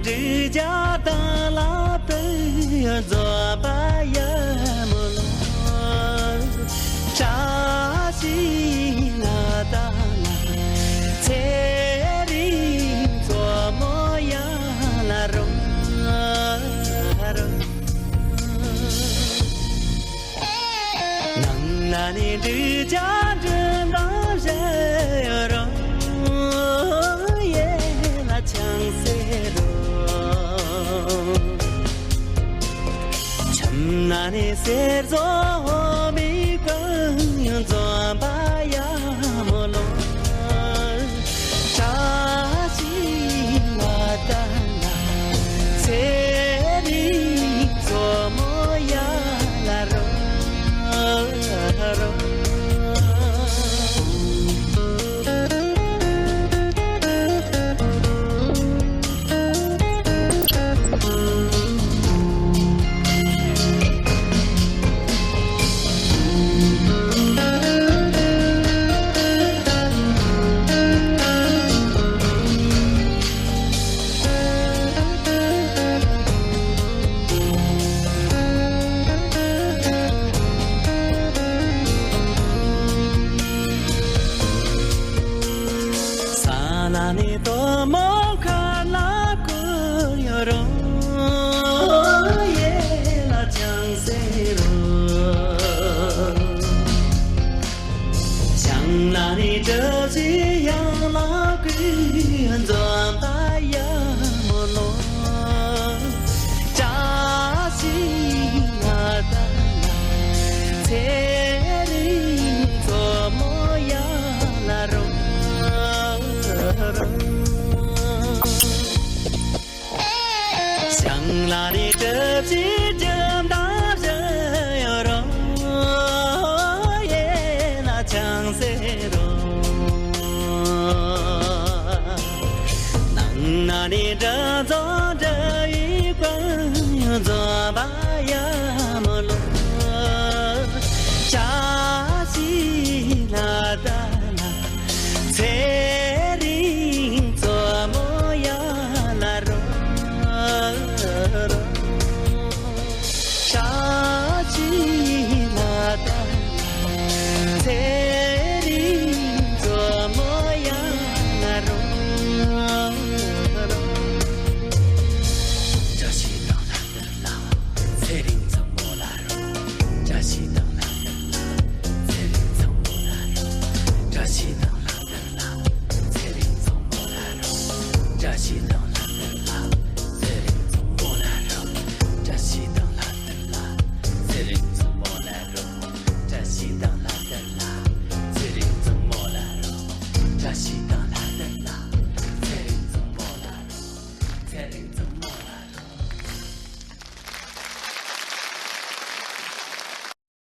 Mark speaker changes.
Speaker 1: 只家的老的做把呀木罗，扎西那达拉，切里做么呀那罗罗，能那你只家真的人罗。那你写作没关做把呀木罗，扎西那达拉，切里做么呀那罗罗。那你多么看那个哟罗耶那江水罗，像那你这些样那个做把呀木罗，扎西那达拉，切里做么呀那罗。像那里这些正大人哟罗耶那江水罗，能那里这做这一关做把呀木罗，扎西那达拉，切里做么呀那罗。扎西那达拉，切里做么呀那罗罗，扎西当拉的拉，切里做么那罗，扎西当拉的拉，切里做么那罗，扎西当拉的拉，切里做么那罗，扎西当拉的拉。这西当拉的拉，这里怎么来了？这西当。